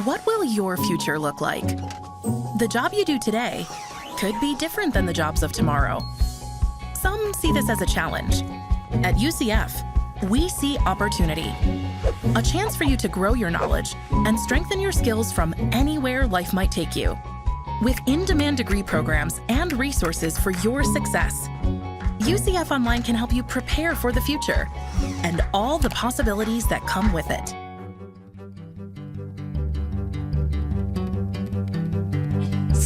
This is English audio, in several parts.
What will your future look like? The job you do today could be different than the jobs of tomorrow. Some see this as a challenge. At UCF, we see opportunity. A chance for you to grow your knowledge and strengthen your skills from anywhere life might take you. With in-demand degree programs and resources for your success, UCF Online can help you prepare for the future and all the possibilities that come with it.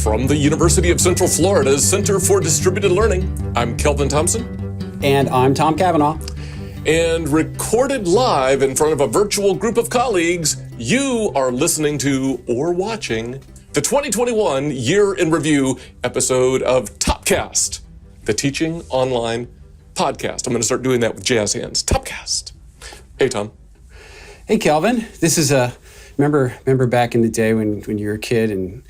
From the University of Central Florida's Center for Distributed Learning, I'm Kelvin Thompson. And I'm Tom Cavanaugh. And recorded live in front of a virtual group of colleagues, you are listening to or watching the 2021 Year in Review episode of Topcast, the Teaching Online podcast. I'm going to start doing that with jazz hands. Topcast. Hey, Tom. Hey, Kelvin. This is remember back in the day when you were a kid, and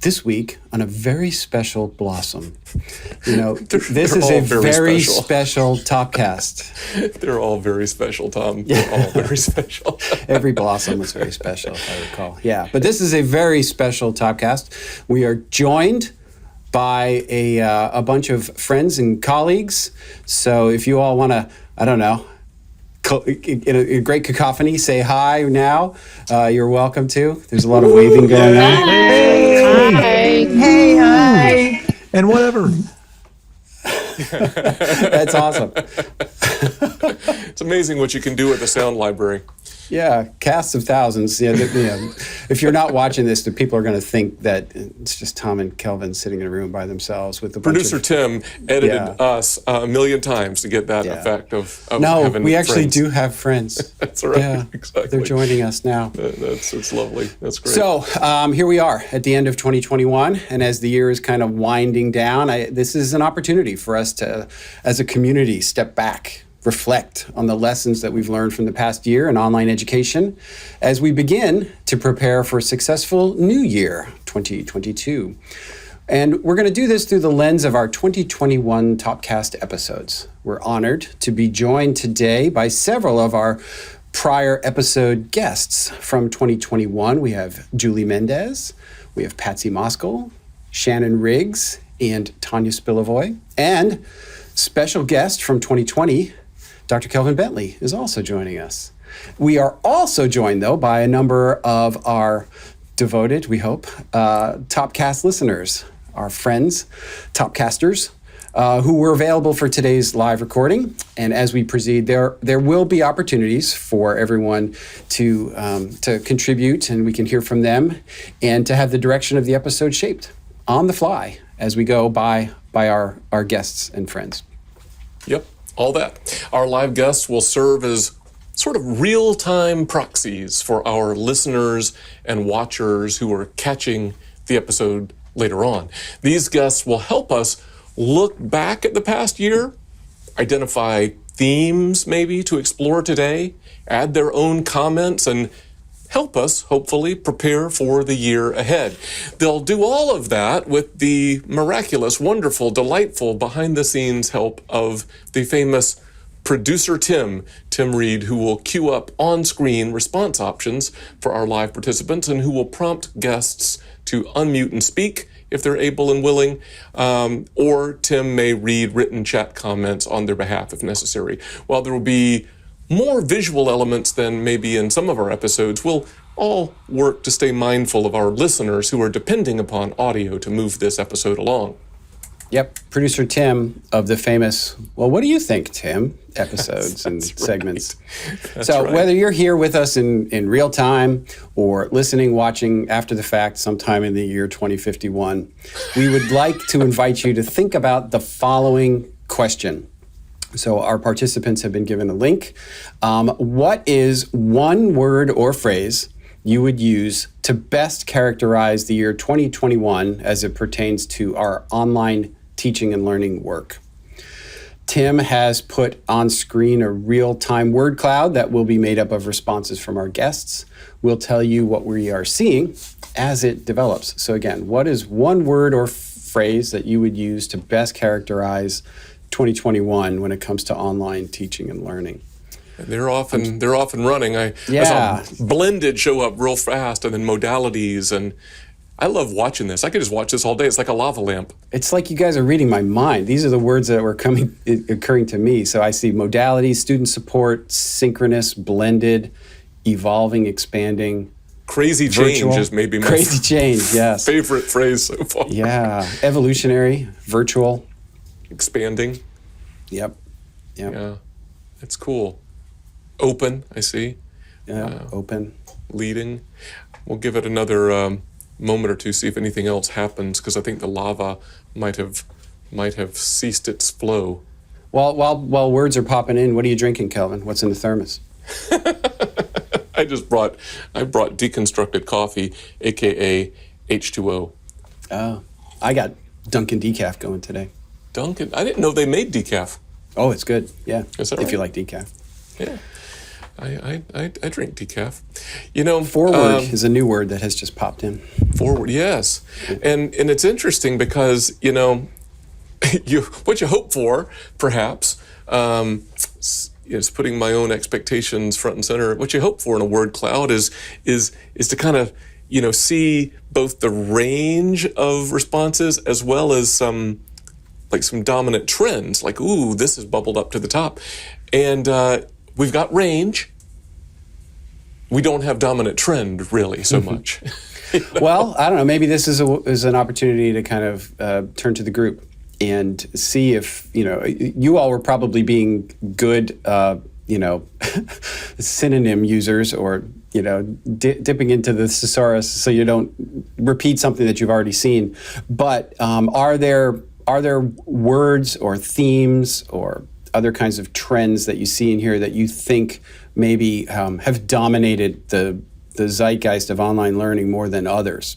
this week on a very special blossom. You know, this is a very special Topcast. They're all very special, Tom. They're all very special. Every blossom was very special, if I recall. Yeah, but this is a very special Topcast. We are joined by a bunch of friends and colleagues. So if you all want to, I don't know, in a great cacophony, say hi now. You're welcome to. There's a lot of waving going on. Hey, hey, hi. And whatever. That's awesome. It's amazing what you can do with the sound library. Yeah, casts of thousands. Yeah, if you're not watching this, the people are going to think that it's just Tom and Kelvin sitting in a room by themselves with the producer Tim edited us a million times to get that effect of no, having we actually friends. do have friends. That's right. Yeah, exactly. They're joining us now. It's lovely. That's great. So here we are at the end of 2021, and as the year is kind of winding down, this is an opportunity for us to, as a community, step back, reflect on the lessons that we've learned from the past year in online education as we begin to prepare for a successful new year, 2022. And we're going to do this through the lens of our 2021 Topcast episodes. We're honored to be joined today by several of our prior episode guests from 2021. We have Julie Mendez, we have Patsy Moskal, Shannon Riggs, and Tanya Spillivoy. And special guest from 2020, Dr. Kelvin Bentley is also joining us. We are also joined, though, by a number of our devoted, we hope, Topcast listeners, our friends, Topcasters, who were available for today's live recording. And as we proceed, there will be opportunities for everyone to contribute, and we can hear from them, and to have the direction of the episode shaped on the fly as we go by our guests and friends. Yep. All that. Our live guests will serve as sort of real-time proxies for our listeners and watchers who are catching the episode later on. These guests will help us look back at the past year, identify themes maybe to explore today, add their own comments, and help us, hopefully, prepare for the year ahead. They'll do all of that with the miraculous, wonderful, delightful, behind-the-scenes help of the famous producer Tim Reed, who will queue up on-screen response options for our live participants and who will prompt guests to unmute and speak if they're able and willing, or Tim may read written chat comments on their behalf if necessary. While there will be more visual elements than maybe in some of our episodes, we'll all work to stay mindful of our listeners who are depending upon audio to move this episode along. Yep, producer Tim of the famous, well, what do you think, Tim, episodes and segments. That's so right. whether you're here with us in real time or listening, watching after the fact sometime in the year 2051, we would like to invite you to think about the following question. So our participants have been given a link. What is one word or phrase you would use to best characterize the year 2021 as it pertains to our online teaching and learning work? Tim has put on screen a real-time word cloud that will be made up of responses from our guests. We'll tell you what we are seeing as it develops. So again, what is one word or phrase that you would use to best characterize 2021 when it comes to online teaching and learning? They're off and running. I saw Blended show up real fast, and then Modalities, and I love watching this. I could just watch this all day. It's like a lava lamp. It's like you guys are reading my mind. These are the words that were occurring to me. So I see modalities, student support, synchronous, blended, evolving, expanding. Crazy change is maybe my crazy change, yes. favorite phrase so far. Yeah, evolutionary, virtual. Expanding. Yep. Yeah, it's cool. Open, I see. Yeah, open. Leading. We'll give it another moment or two, see if anything else happens, because I think the lava might have ceased its flow. Well, while words are popping in, what are you drinking, Kelvin? What's in the thermos? I brought deconstructed coffee, aka H2O. Oh, I got Dunkin' decaf going today. Dunkin'? I didn't know they made decaf. Oh, it's good. Yeah, Is that if right? you like decaf. Yeah, I drink decaf. Forward is a new word that has just popped in. Forward, yes, and it's interesting because what you hope for, perhaps, is putting my own expectations front and center. What you hope for in a word cloud is to kind of see both the range of responses as well as some dominant trends. Like, ooh, this is bubbled up to the top, and we've got range. We don't have dominant trend really so much. Well, I don't know. Maybe this is an opportunity to kind of turn to the group and see if, you all were probably being good, synonym users or, dipping into the thesaurus so you don't repeat something that you've already seen. But are there words or themes or other kinds of trends that you see in here that you think maybe have dominated the zeitgeist of online learning more than others?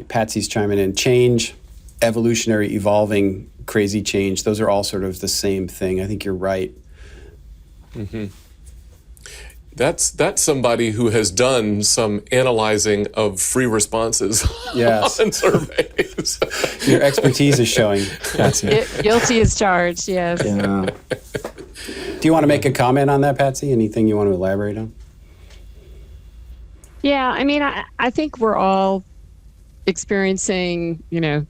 Patsy's chiming in. Change, evolutionary, evolving, crazy change. Those are all sort of the same thing. I think you're right. Mm-hmm. That's somebody who has done some analyzing of free responses on surveys. Your expertise is showing. Patsy. Guilty as charged, yes. Yeah. Do you want to make a comment on that, Patsy? Anything you want to elaborate on? Yeah, I mean, I think we're all experiencing,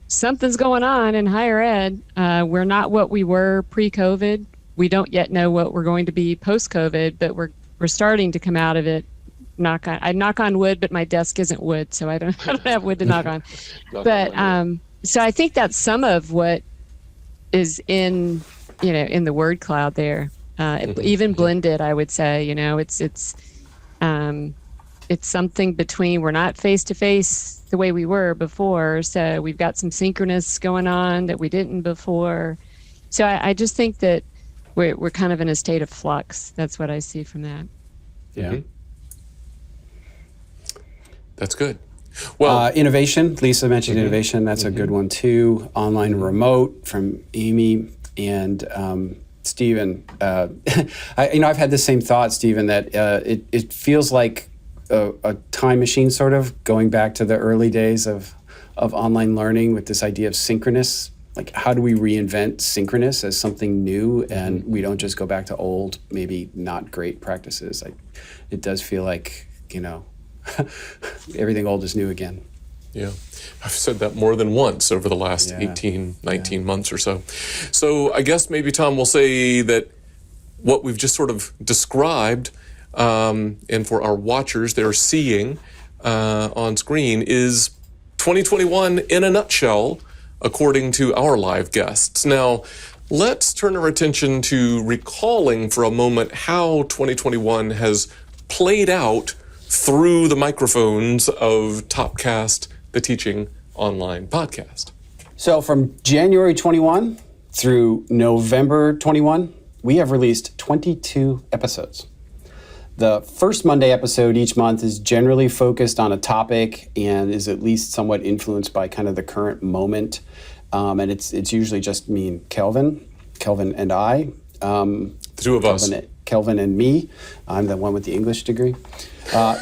something's going on in higher ed. We're not what we were pre-COVID. We don't yet know what we're going to be post-COVID, but we're starting to come out of it. I knock on wood, but my desk isn't wood, so I don't have wood to knock on. But so I think that's some of what is in the word cloud there. Even blended, I would say. It's something between, we're not face to face the way we were before, so we've got some synchronous going on that we didn't before. So I just think that we're kind of in a state of flux. That's what I see from that. Yeah. Mm-hmm. That's good. Well, innovation. Lisa mentioned innovation. That's a good one too. Online remote from Amy and Stephen. I've had the same thought, Stephen, that it feels like a time machine, sort of going back to the early days of online learning with this idea of synchronous. Like, how do we reinvent synchronous as something new, and we don't just go back to old, maybe not great practices? It does feel like, everything old is new again. Yeah, I've said that more than once over the last 18, 19 months or so. So I guess maybe, Tom, will say that what we've just sort of described, and for our watchers, they're seeing on screen, is 2021 in a nutshell, according to our live guests. Now, let's turn our attention to recalling for a moment how 2021 has played out through the microphones of Topcast, the Teaching Online podcast. So from January 21 through November 21, we have released 22 episodes. The first Monday episode each month is generally focused on a topic and is at least somewhat influenced by kind of the current moment. And it's usually just me and Kelvin and I. The two of us. Kelvin and me. I'm the one with the English degree.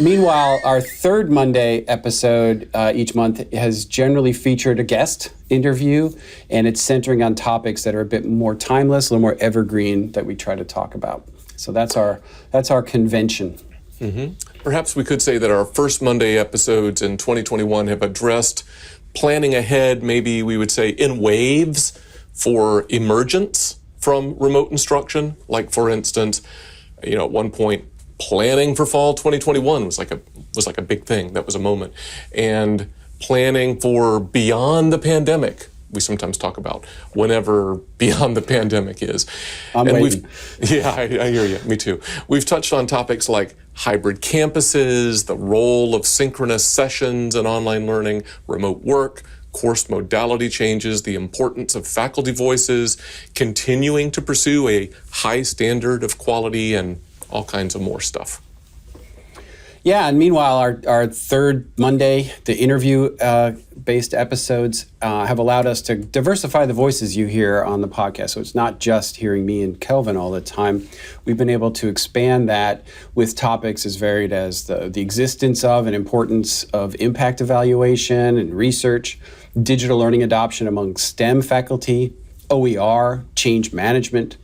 Meanwhile, our third Monday episode each month has generally featured a guest interview, and it's centering on topics that are a bit more timeless, a little more evergreen that we try to talk about. So that's our convention. Mm-hmm. Perhaps we could say that our first Monday episodes in 2021 have addressed planning ahead, maybe we would say in waves, for emergence from remote instruction. Like, for instance, at one point, planning for fall 2021 was like a big thing. That was a moment. And planning for beyond the pandemic, we sometimes talk about whenever beyond the pandemic is. I'm waiting. I hear you. Me too. We've touched on topics like hybrid campuses, the role of synchronous sessions and online learning, remote work, course modality changes, the importance of faculty voices, continuing to pursue a high standard of quality, and all kinds of more stuff. Yeah, and meanwhile, our third Monday, the interview-based episodes have allowed us to diversify the voices you hear on the podcast. So it's not just hearing me and Kelvin all the time. We've been able to expand that with topics as varied as the existence of and importance of impact evaluation and research, digital learning adoption among STEM faculty, OER, change management,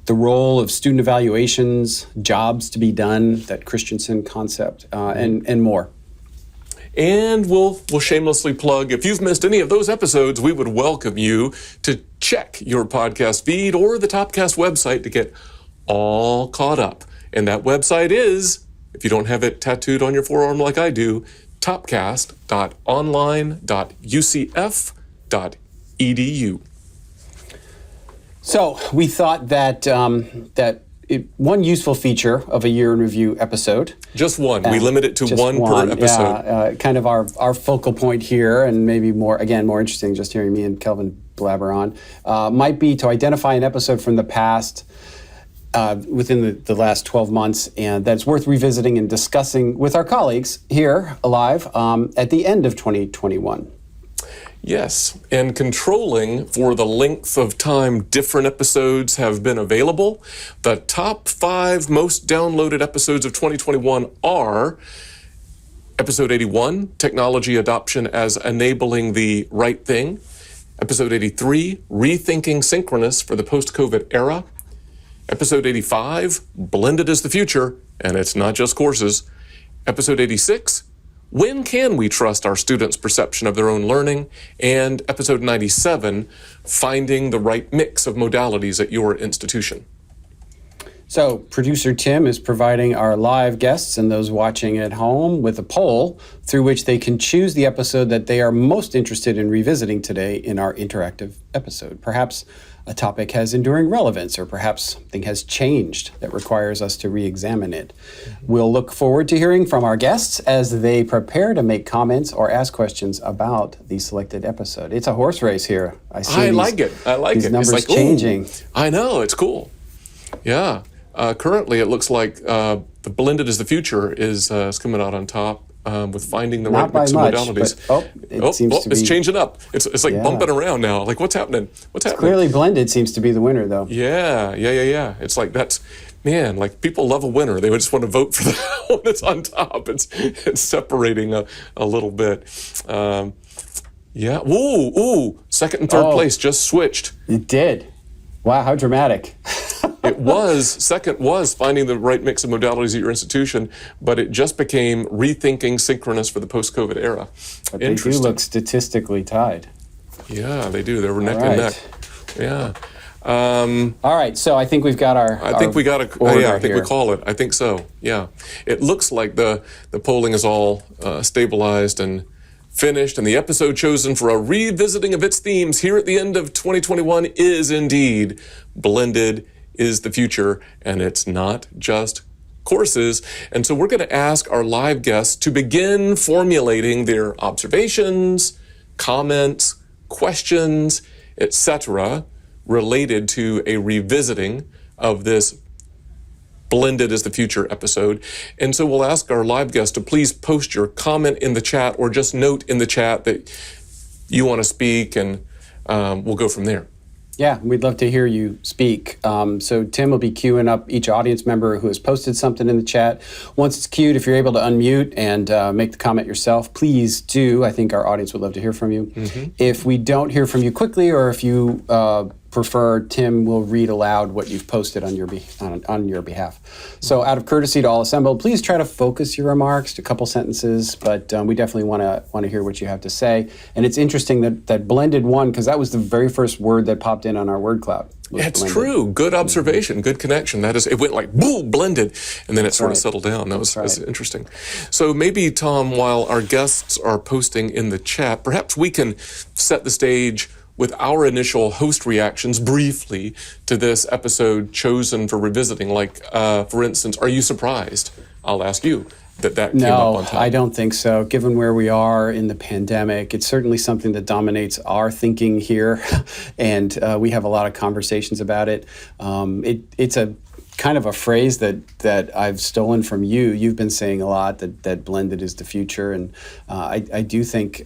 the role of student evaluations, jobs to be done, that Christensen concept, and more. And we'll shamelessly plug, if you've missed any of those episodes, we would welcome you to check your podcast feed or the Topcast website to get all caught up. And that website is, if you don't have it tattooed on your forearm like I do, topcast.online.ucf.edu. So we thought that one useful feature of a year in review episode. Just one. We limit it to one per episode. Yeah, kind of our focal point here, and maybe more interesting just hearing me and Kelvin blabber on, might be to identify an episode from the past within the last 12 months, and that's worth revisiting and discussing with our colleagues here live at the end of 2021. Yes, and controlling for the length of time different episodes have been available, the top 5 most downloaded episodes of 2021 are Episode 81, Technology Adoption as Enabling the Right Thing, Episode 83, Rethinking Synchronous for the Post-COVID Era, Episode 85, Blended is the Future, and it's not just courses, Episode 86, When can we trust our students' perception of their own learning? And episode 97, Finding the Right Mix of Modalities at Your Institution. So producer Tim is providing our live guests and those watching at home with a poll through which they can choose the episode that they are most interested in revisiting today in our interactive episode. Perhaps a topic has enduring relevance, or perhaps something has changed that requires us to re-examine it. We'll look forward to hearing from our guests as they prepare to make comments or ask questions about the selected episode. It's a horse race here. I like it. These numbers it's like, changing. I know, it's cool. Yeah. Currently, it looks like the Blended is the Future is coming out on top. With finding the right mix of modalities. It seems to be. It's changing up. It's like bumping around now. Like, what's happening? Clearly Blended seems to be the winner, though. Yeah. It's like like people love a winner. They would just want to vote for the one that's on top. It's separating a little bit. Ooh, second and third place just switched. It did. Wow, how dramatic. Second was Finding the Right Mix of Modalities at Your Institution, but it just became Rethinking Synchronous for the Post-COVID Era. But they do look statistically tied. Yeah, they do. They were neck and neck. Yeah. All right, so I think we've got I think we call it. I think so, yeah. It looks like the polling is all stabilized and finished, and the episode chosen for a revisiting of its themes here at the end of 2021 is indeed Blended is the Future, and it's not just courses. And so we're going to ask our live guests to begin formulating their observations, comments, questions, etc., related to a revisiting of this Blended is the Future episode. And so we'll ask our live guests to please post your comment in the chat, or just note in the chat that you want to speak, and we'll go from there. Yeah, we'd love to hear you speak. So Tim will be queuing up each audience member who has posted something in the chat. Once it's queued, if you're able to unmute and make the comment yourself, please do. I think our audience would love to hear from you. If we don't hear from you quickly, or if you prefer, Tim will read aloud what you've posted on your behalf. So out of courtesy to all assembled, please try to focus your remarks to a couple sentences, but we definitely want to hear what you have to say. And it's interesting that blended won, because that was the very first word that popped in on our word cloud. It's true. Good observation. Good connection. That is, it went like, boom, blended, and then it sort of settled down. That was interesting. So maybe, Tom, while our guests are posting in the chat, perhaps we can set the stage with our initial host reactions briefly to this episode chosen for revisiting. Like, for instance, are you surprised? I'll ask you that came up on top. No, I don't think so. Given where we are in the pandemic, it's certainly something that dominates our thinking here, and we have a lot of conversations about it. It's a kind of a phrase that I've stolen from you. You've been saying a lot that blended is the future, and I do think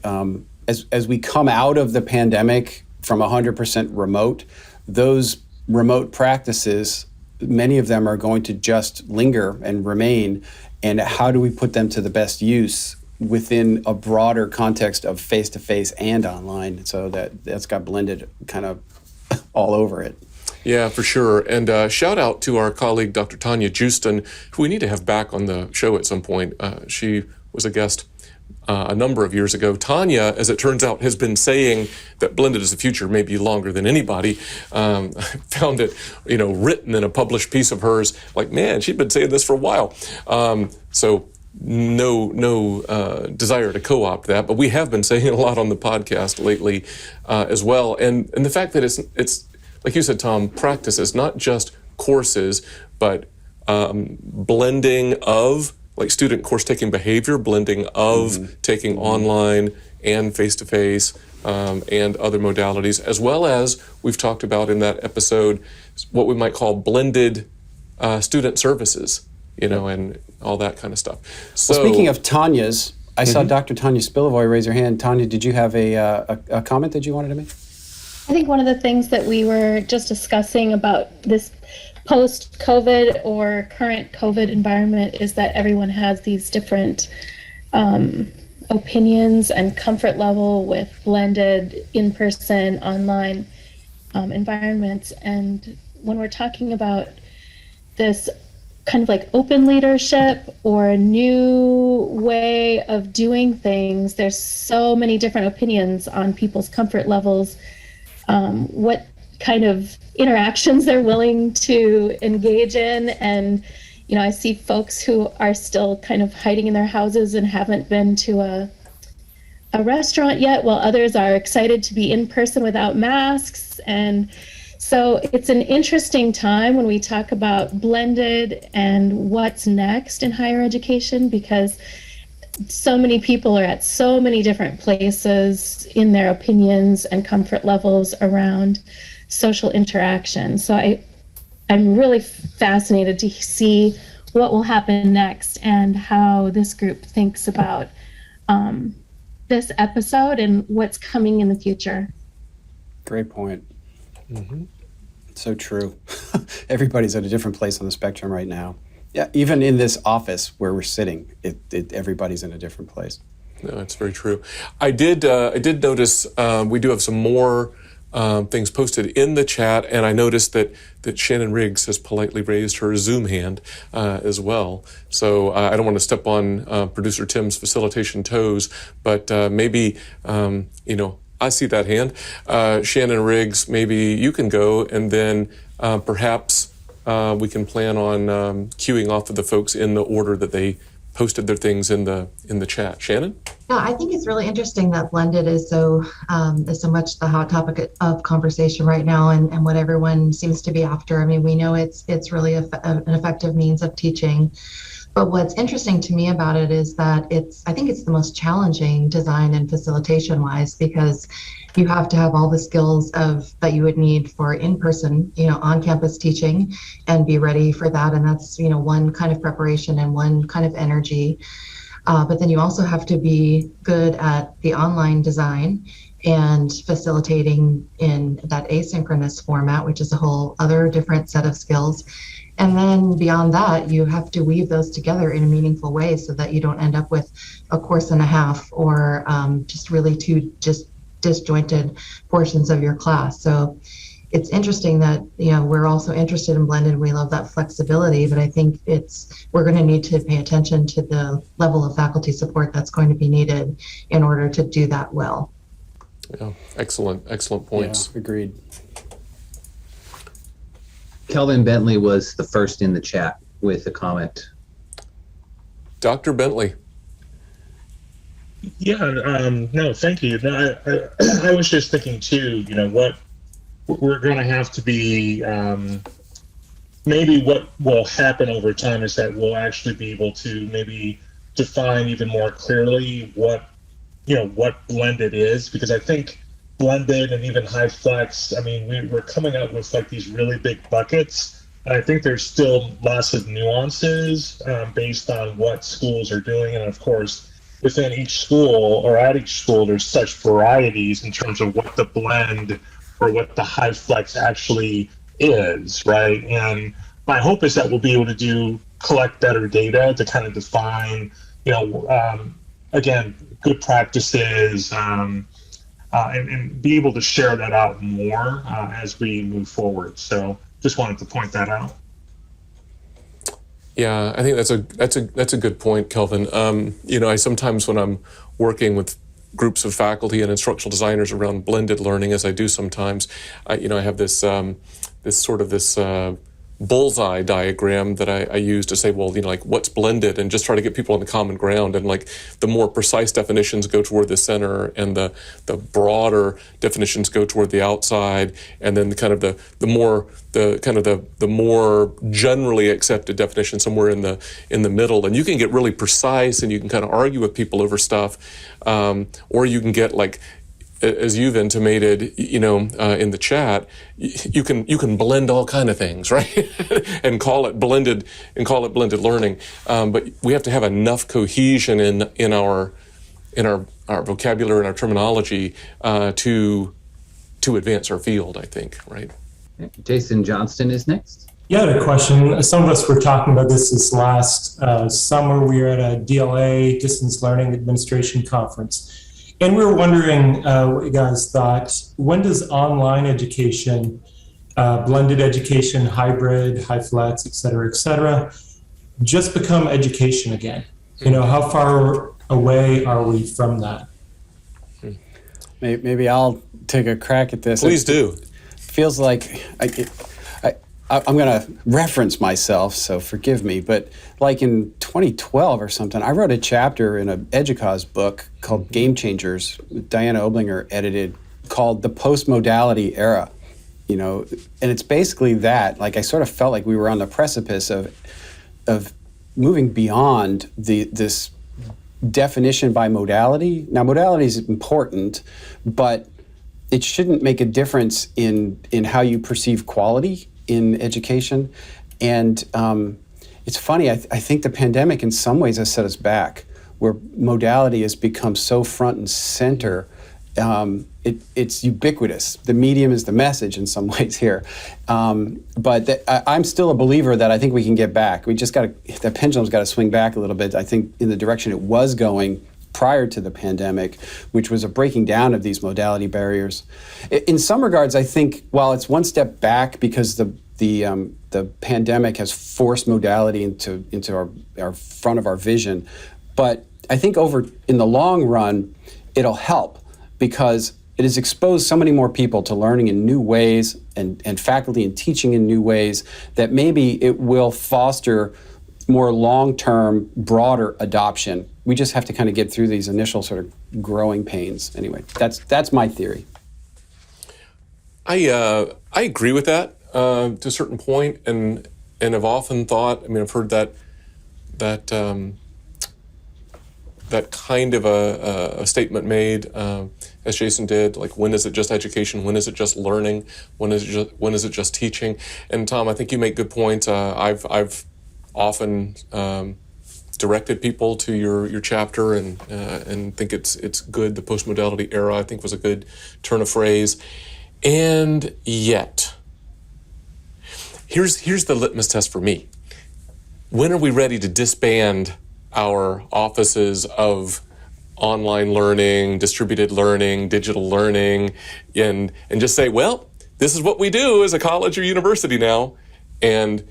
as we come out of the pandemic from 100% remote, those remote practices, many of them are going to just linger and remain. And how do we put them to the best use within a broader context of face-to-face and online? So that's got blended kind of all over it. Yeah, for sure. And shout out to our colleague, Dr. Tanya Spillivoy, who we need to have back on the show at some point. She was a guest a number of years ago. Tanya, as it turns out, has been saying that blended is the future maybe longer than anybody. I found it, written in a published piece of hers. Like, man, she'd been saying this for a while. So no desire to co-opt that, but we have been saying it a lot on the podcast lately as well. And the fact that it's like you said, Tom, practices, not just courses, but blending of like student course taking behavior, blending of taking online and face-to-face and other modalities, as well as we've talked about in that episode, what we might call blended student services, and all that kind of stuff. So, well, speaking of Tanya's, I saw Dr. Tanya Spillivoy raise her hand. Tanya, did you have a comment that you wanted to make? I think one of the things that we were just discussing about this post-COVID or current COVID environment is that everyone has these different opinions and comfort level with blended in-person, online environments. And when we're talking about this kind of like open leadership or a new way of doing things, there's so many different opinions on people's comfort levels, what kind of interactions they're willing to engage in. And, I see folks who are still kind of hiding in their houses and haven't been to a restaurant yet, while others are excited to be in person without masks. And so it's an interesting time when we talk about blended and what's next in higher education, because so many people are at so many different places in their opinions and comfort levels around social interaction. So I'm really fascinated to see what will happen next and how this group thinks about this episode and what's coming in the future. Great point. So true. Everybody's at a different place on the spectrum right now. Yeah, even in this office where we're sitting, everybody's in a different place. No, that's very true. I did notice we do have some more things posted in the chat, and I noticed that Shannon Riggs has politely raised her Zoom hand as well. So I don't want to step on producer Tim's facilitation toes, but maybe I see that hand. Shannon Riggs, maybe you can go, and then perhaps we can plan on queuing off of the folks in the order that they posted their things in the chat. Shannon? Yeah, I think it's really interesting that blended is so much the hot topic of conversation right now, and what everyone seems to be after. I mean, we know it's really an effective means of teaching. But what's interesting to me about it is that I think it's the most challenging design and facilitation wise, because you have to have all the skills that you would need for in-person, on-campus teaching, and be ready for that. And that's, one kind of preparation and one kind of energy. But then you also have to be good at the online design and facilitating in that asynchronous format, which is a whole other different set of skills. And then beyond that, you have to weave those together in a meaningful way so that you don't end up with a course and a half or just really two just disjointed portions of your class. So it's interesting that, we're also interested in blended. We love that flexibility, but I think we're going to need to pay attention to the level of faculty support that's going to be needed in order to do that well. Yeah, excellent points. Yeah, agreed. Kelvin Bentley was the first in the chat with a comment. Dr. Bentley. Yeah, no, thank you. No, I was just thinking too, what we're going to have to be, maybe what will happen over time is that we'll actually be able to maybe define even more clearly what blended is, because I think blended and even high flex, we're coming up with like these really big buckets. And I think there's still lots of nuances based on what schools are doing. And of course, within each school or at each school, there's such varieties in terms of what the blend or what the high flex actually is, right? And my hope is that we'll be able to collect better data to kind of define, again, good practices, and be able to share that out more as we move forward. So just wanted to point that out. Yeah, I think that's a good point, Kelvin. I sometimes, when I'm working with groups of faculty and instructional designers around blended learning, as I do sometimes, I have this bullseye diagram that I use to say, well, what's blended, and just try to get people on the common ground. And like the more precise definitions go toward the center, and the broader definitions go toward the outside, and then the more generally accepted definition somewhere in the middle. And you can get really precise, and you can kind of argue with people over stuff, or you can get like, as you've intimated, in the chat, you can blend all kind of things, right? and call it blended learning. But we have to have enough cohesion in our vocabulary and our terminology to advance our field, I think, right? Jason Johnston is next. Yeah, I had a question. Some of us were talking about this last summer. We were at a DLA, Distance Learning Administration Conference. And we were wondering what you guys thought. When does online education, blended education, hybrid, high flex, et cetera, just become education again? How far away are we from that? Maybe I'll take a crack at this. Please do. Feels like I'm going to reference myself, so forgive me, but like in 2012 or something, I wrote a chapter in an EDUCAUSE book called Game Changers, Diana Oblinger edited, called The Post-Modality Era. And it's basically that. Like, I sort of felt like we were on the precipice of moving beyond this definition by modality. Now, modality is important, but it shouldn't make a difference in how you perceive quality in education. And it's funny, I think the pandemic in some ways has set us back, where modality has become so front and center. It's ubiquitous. The medium is the message in some ways here. But I'm still a believer that I think we can get back. The pendulum's got to swing back a little bit, I think, in the direction it was going prior to the pandemic, which was a breaking down of these modality barriers. In some regards, I think, while it's one step back because the pandemic has forced modality into our front of our vision, but I think in the long run, it'll help because it has exposed so many more people to learning in new ways and faculty and teaching in new ways that maybe it will foster more long-term, broader adoption. We just have to kind of get through these initial sort of growing pains. Anyway, that's my theory. I agree with that to a certain point, and have often thought. I've heard that kind of a statement made, as Jason did. Like, when is it just education? When is it just learning? When is it just teaching? And Tom, I think you make good points. I've often directed people to your chapter and think it's good. The post-modality era, I think, was a good turn of phrase. And yet, here's the litmus test for me. When are we ready to disband our offices of online learning, distributed learning, digital learning, and just say, well, this is what we do as a college or university now? And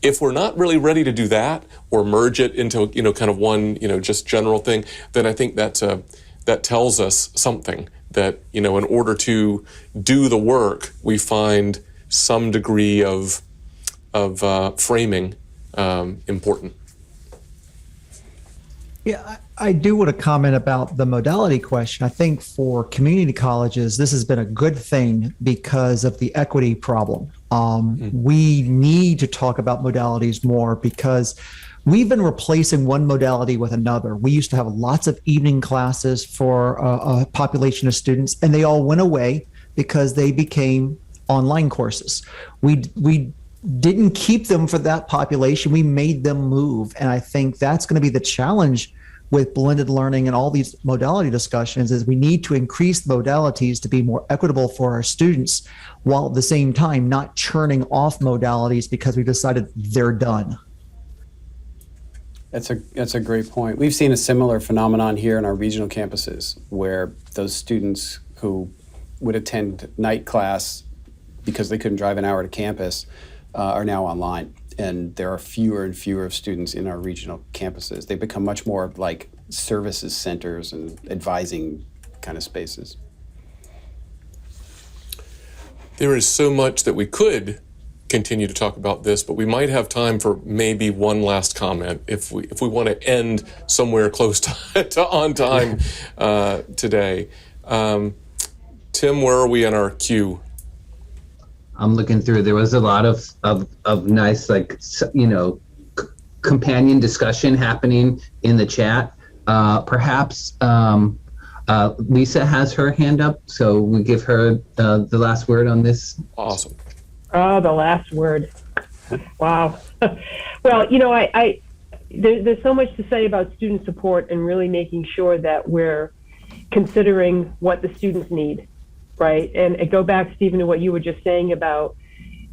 if we're not really ready to do that or merge it into, kind of one, just general thing, then I think that tells us something, that, in order to do the work, we find some degree of framing important. Yeah, I do want to comment about the modality question. I think for community colleges, this has been a good thing because of the equity problem. We need to talk about modalities more because we've been replacing one modality with another. We used to have lots of evening classes for a population of students, and they all went away because they became online courses. We didn't keep them for that population. We made them move. And I think that's going to be the challenge with blended learning and all these modality discussions, is we need to increase the modalities to be more equitable for our students, while at the same time not churning off modalities because we decided they're done. That's a great point. We've seen a similar phenomenon here in our regional campuses, where those students who would attend night class because they couldn't drive an hour to campus are now online. And there are fewer and fewer students in our regional campuses. They become much more like services centers and advising kind of spaces. There is so much that we could continue to talk about this, but we might have time for maybe one last comment if we want to end somewhere close to on time today. Tim, where are we in our queue? I'm looking through. There was a lot of nice, companion discussion happening in the chat. Perhaps Lisa has her hand up, so we give her the last word on this. Awesome. Oh, the last word. Wow. Well, there's so much to say about student support and really making sure that we're considering what the students need. Right. And go back, Stephen, to what you were just saying about,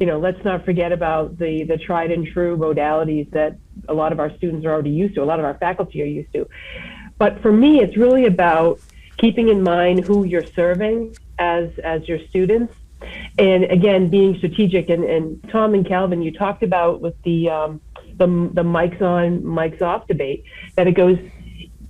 let's not forget about the tried and true modalities that a lot of our students are already used to, a lot of our faculty are used to. But for me, it's really about keeping in mind who you're serving as your students. And again, being strategic. And Tom and Kelvin, you talked about with the mics on, mics off debate, that it goes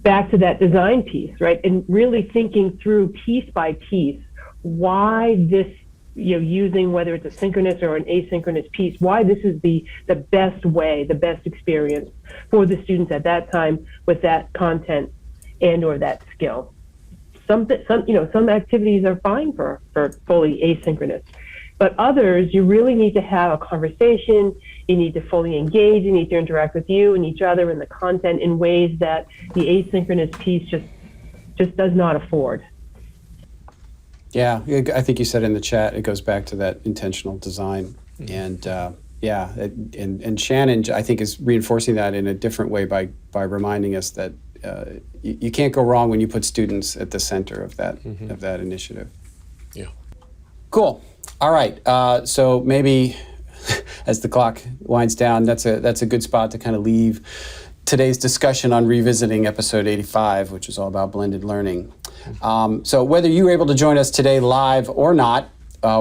back to that design piece, right? And really thinking through piece by piece, why this, using whether it's a synchronous or an asynchronous piece, why this is the best way, the best experience for the students at that time with that content and or that skill. Some activities are fine for fully asynchronous, but others, you really need to have a conversation. You need to fully engage. You need to interact with you and each other and the content in ways that the asynchronous piece just does not afford. Yeah, I think you said in the chat, it goes back to that intentional design. And and Shannon, I think, is reinforcing that in a different way by reminding us that you can't go wrong when you put students at the center of that of that initiative. Yeah. Cool. All right. So maybe as the clock winds down, that's a good spot to kind of leave today's discussion on revisiting episode 85, which is all about blended learning. So whether you were able to join us today live or not,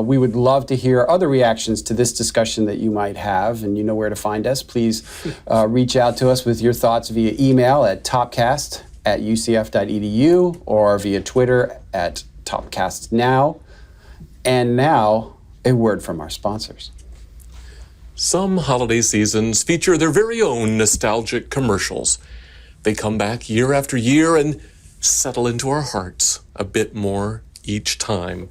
we would love to hear other reactions to this discussion that you might have, and you know where to find us. Please reach out to us with your thoughts via email at topcast@ucf.edu or via Twitter at topcastnow. And now, a word from our sponsors. Some holiday seasons feature their very own nostalgic commercials. They come back year after year and settle into our hearts a bit more each time.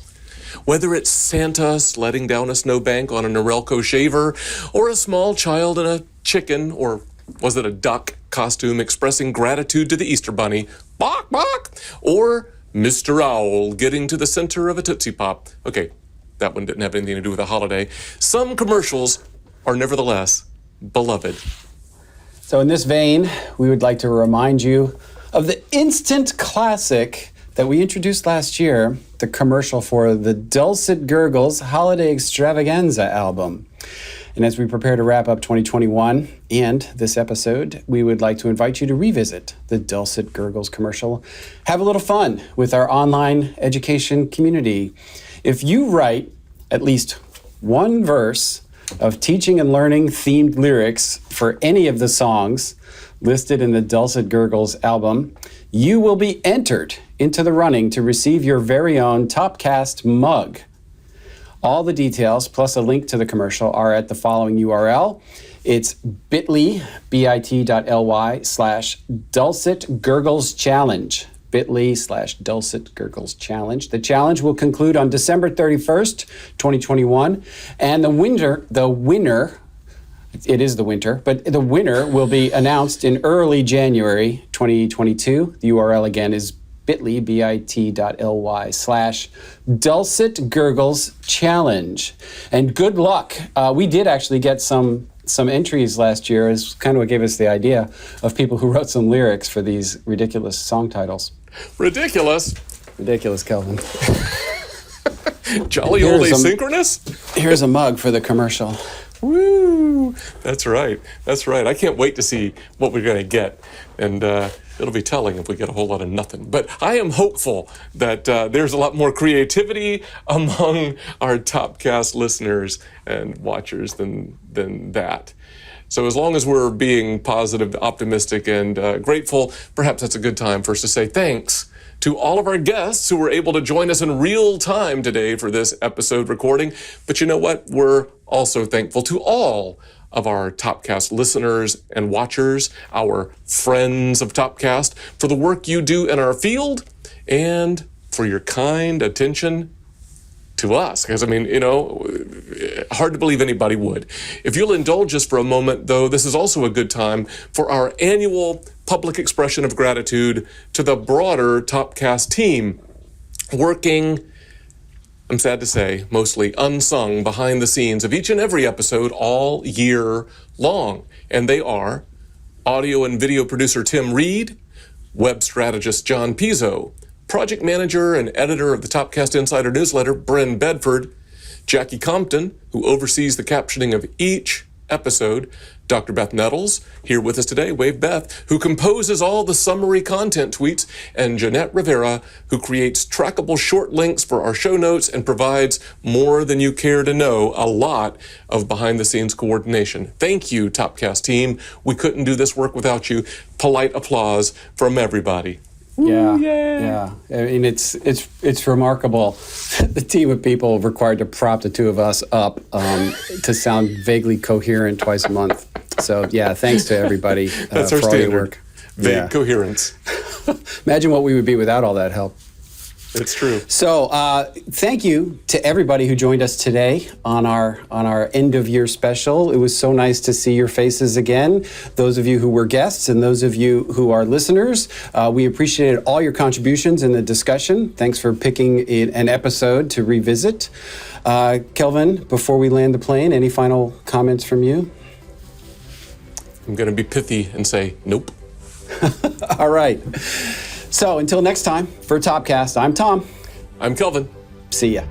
Whether it's Santa sledding down a snowbank on a Norelco shaver, or a small child in a chicken, or was it a duck costume expressing gratitude to the Easter Bunny, bok bok, or Mr. Owl getting to the center of a Tootsie Pop. Okay, that one didn't have anything to do with a holiday. Some commercials are nevertheless beloved. So in this vein, we would like to remind you of the instant classic that we introduced last year, the commercial for the Dulcet Gurgles Holiday Extravaganza album. And as we prepare to wrap up 2021 and this episode, we would like to invite you to revisit the Dulcet Gurgles commercial. Have a little fun with our online education community. If you write at least one verse of teaching and learning themed lyrics for any of the songs listed in the Dulcet Gurgles album, you will be entered into the running to receive your very own Topcast mug. All the details, plus a link to the commercial, are at the following URL. It's bit.ly/Dulcet Gurgles Challenge. bit.ly/Dulcet Gurgles Challenge. The challenge will conclude on December 31st, 2021. And the winner, it is the winter, but the winner will be announced in early January 2022. The URL again is bit.ly/Dulcet Gurgles Challenge. And good luck. We did actually get some entries last year. It's kind of what gave us the idea of people who wrote some lyrics for these ridiculous song titles. Ridiculous, Kelvin. Jolly old asynchronous? Here's a mug for the commercial. Woo! That's right. I can't wait to see what we're going to get. And it'll be telling if we get a whole lot of nothing. But I am hopeful that there's a lot more creativity among our Topcast listeners and watchers than that. So as long as we're being positive, optimistic, and grateful, perhaps that's a good time for us to say thanks to all of our guests who were able to join us in real time today for this episode recording. But you know what? We're also thankful to all of our Topcast listeners and watchers, our friends of Topcast, for the work you do in our field and for your kind attention to us. Because, hard to believe anybody would. If you'll indulge us for a moment, though, this is also a good time for our annual public expression of gratitude to the broader Topcast team, working, I'm sad to say, mostly unsung behind the scenes of each and every episode all year long. And they are audio and video producer Tim Reed, web strategist John Pizzo, project manager and editor of the Topcast Insider newsletter Bryn Bedford, Jackie Compton, who oversees the captioning of each episode, Dr. Beth Nettles, here with us today, Wave Beth, who composes all the summary content tweets, and Jeanette Rivera, who creates trackable short links for our show notes and provides more than you care to know, a lot of behind-the-scenes coordination. Thank you, Topcast team. We couldn't do this work without you. Polite applause from everybody. Yeah. I mean, it's remarkable, the team of people required to prop the two of us up to sound vaguely coherent twice a month. So yeah, thanks to everybody That's for our all standard. your work. Vague coherence. Imagine what we would be without all that help. It's true. So thank you to everybody who joined us today on our end of year special. It was so nice to see your faces again. Those of you who were guests and those of you who are listeners, we appreciated all your contributions in the discussion. Thanks for picking an episode to revisit. Kelvin, before we land the plane, any final comments from you? I'm going to be pithy and say nope. All right. So until next time, for Topcast, I'm Tom. I'm Kelvin. See ya.